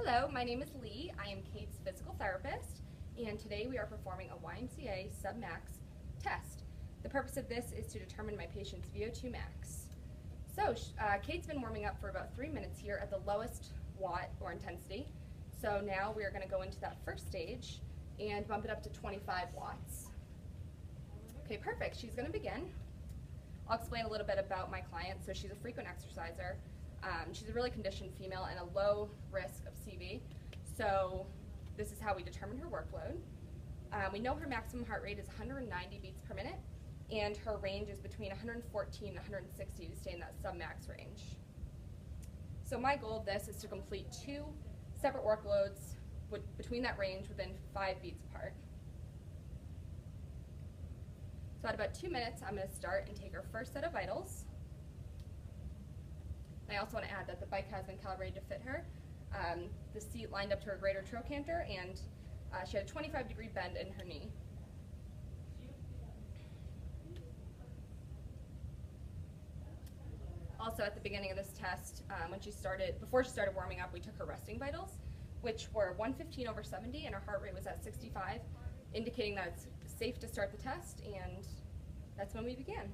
Hello, my name is Lee. I am Kate's physical therapist, and today we are performing a YMCA submax test. The purpose of this is to determine my patient's VO2 max. So, Kate's been warming up for about 3 minutes here at the lowest watt or intensity. So now we are going to go into that first stage and bump it up to 25 watts. Okay, perfect. She's going to begin. I'll explain a little bit about my client. So she's a frequent exerciser. She's a really conditioned female and a low risk of CV. So this is how we determine her workload. We know her maximum heart rate is 190 beats per minute, and her range is between 114 and 160 to stay in that submax range. So my goal of this is to complete 2 separate workloads between that range within 5 beats apart. So at about 2 minutes, I'm going to start and take her first set of vitals. I also want to add that the bike has been calibrated to fit her. The seat lined up to her greater trochanter, and she had a 25-degree bend in her knee. Also, at the beginning of this test, before she started warming up, we took her resting vitals, which were 115/70, and her heart rate was at 65, indicating that it's safe to start the test, and that's when we began.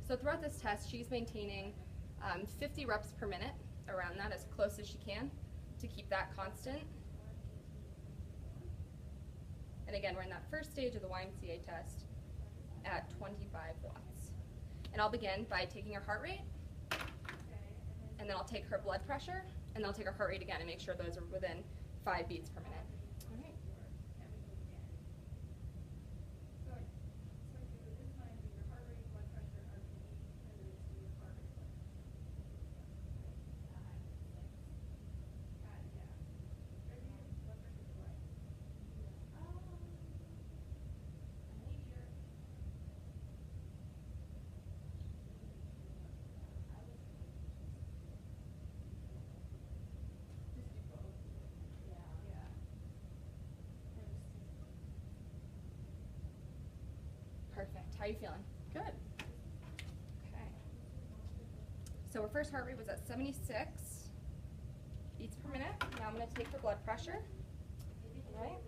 So throughout this test, she's maintaining 50 reps per minute, around that, as close as she can, to keep that constant. And again, we're in that first stage of the YMCA test at 25 watts. And I'll begin by taking her heart rate, and then I'll take her blood pressure, and then I'll take her heart rate again and make sure those are within 5 beats per minute. All right. Perfect. How are you feeling? Good. Okay. So her first heart rate was at 76 beats per minute. Now I'm going to take her blood pressure. All right.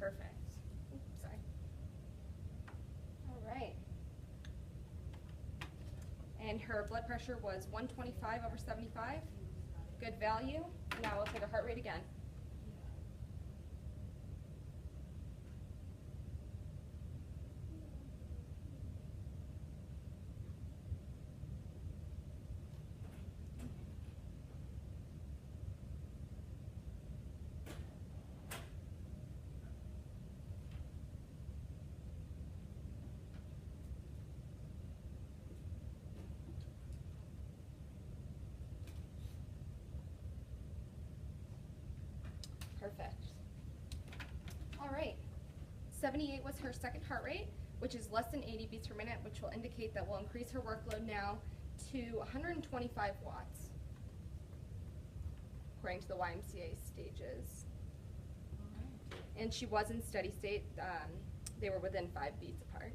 Perfect. Oops, sorry. All right. And her blood pressure was 125/75. Good value. Now we'll take her heart rate again. Perfect. All right. 78 was her second heart rate, which is less than 80 beats per minute, which will indicate that we'll increase her workload now to 125 watts, according to the YMCA stages. And she was in steady state. They were within 5 beats apart.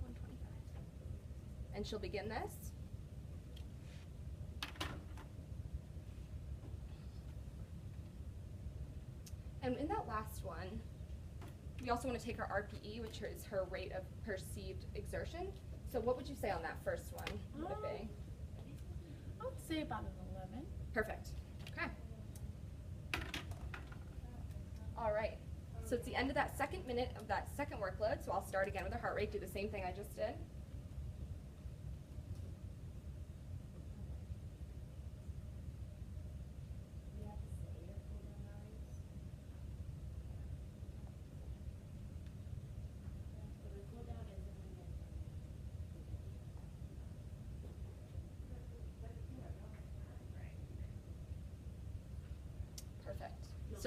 125. And she'll begin this. And in that last one, we also want to take her RPE, which is her rate of perceived exertion. So what would you say on that first one? Would it be? I would say about an 11. Perfect. Okay. All right. So it's the end of that second minute of that second workload. So I'll start again with her heart rate, do the same thing I just did.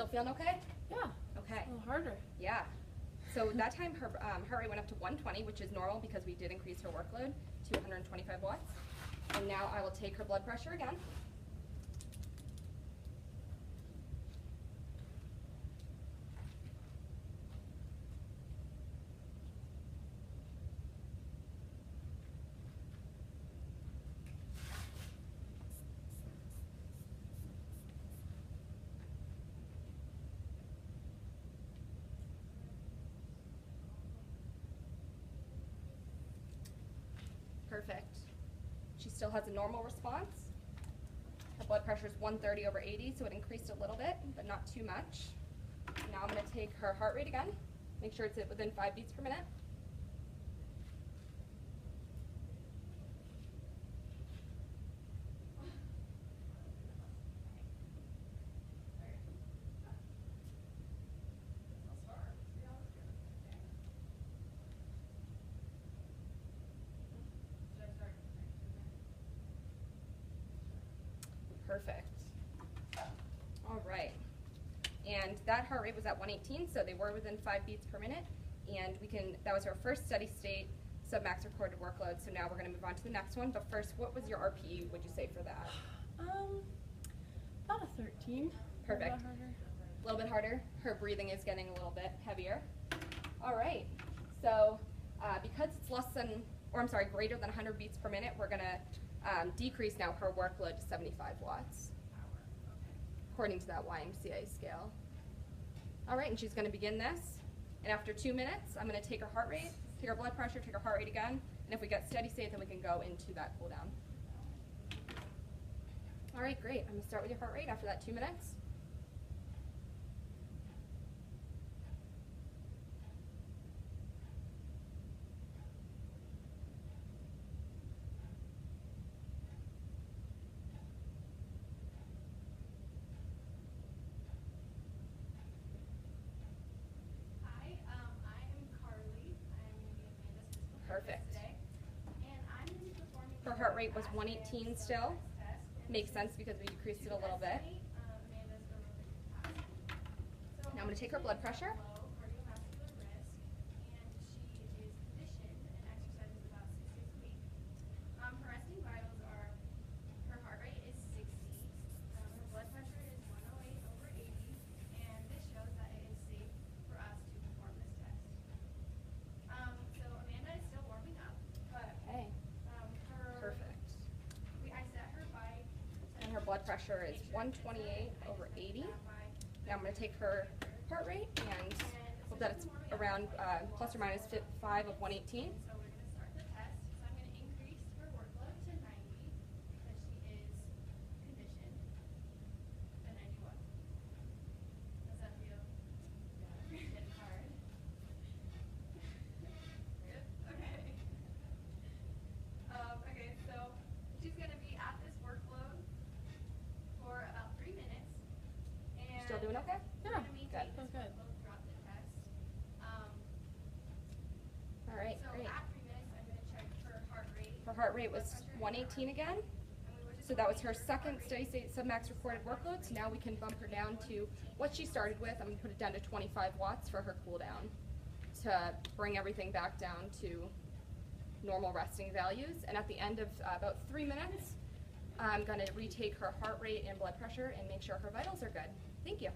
Still feeling okay? Yeah. Okay. A little harder. Yeah. So that time her heart rate went up to 120, which is normal because we did increase her workload to 125 watts. And now I will take her blood pressure again. Perfect. She still has a normal response. Her blood pressure is 130 over 80, so it increased a little bit, but not too much. Now I'm going to take her heart rate again. Make sure it's within 5 beats per minute. Perfect. All right. And that heart rate was at 118, so they were within 5 beats per minute. And that was our first steady state submax recorded workload. So now we're going to move on to the next one. But first, what was your RPE, would you say, for that? About a 13. Perfect. A little bit harder. A little bit harder. Her breathing is getting a little bit heavier. All right. So because it's greater than 100 beats per minute, we're going to decrease now her workload to 75 watts, according to that YMCA scale. All right, and she's going to begin this. And after 2 minutes, I'm going to take her heart rate, take her blood pressure, take her heart rate again, and if we get steady state, then we can go into that cool down. All right, great. I'm going to start with your heart rate after that 2 minutes. Perfect. Her heart rate was 118 still. Makes sense because we decreased it a little bit. Now I'm going to take her blood pressure. Her blood pressure is 128 over 80. Now I'm going to take her heart rate and hope that it's around plus or minus 5 of 118. Still doing okay? Yeah. Good. Feels good. All right, great. Her heart rate was 118 again. So that was her second steady state submax recorded workload. So now we can bump her down to what she started with. I'm going to put it down to 25 watts for her cool down to bring everything back down to normal resting values. And at the end of about 3 minutes, I'm going to retake her heart rate and blood pressure and make sure her vitals are good. Thank you.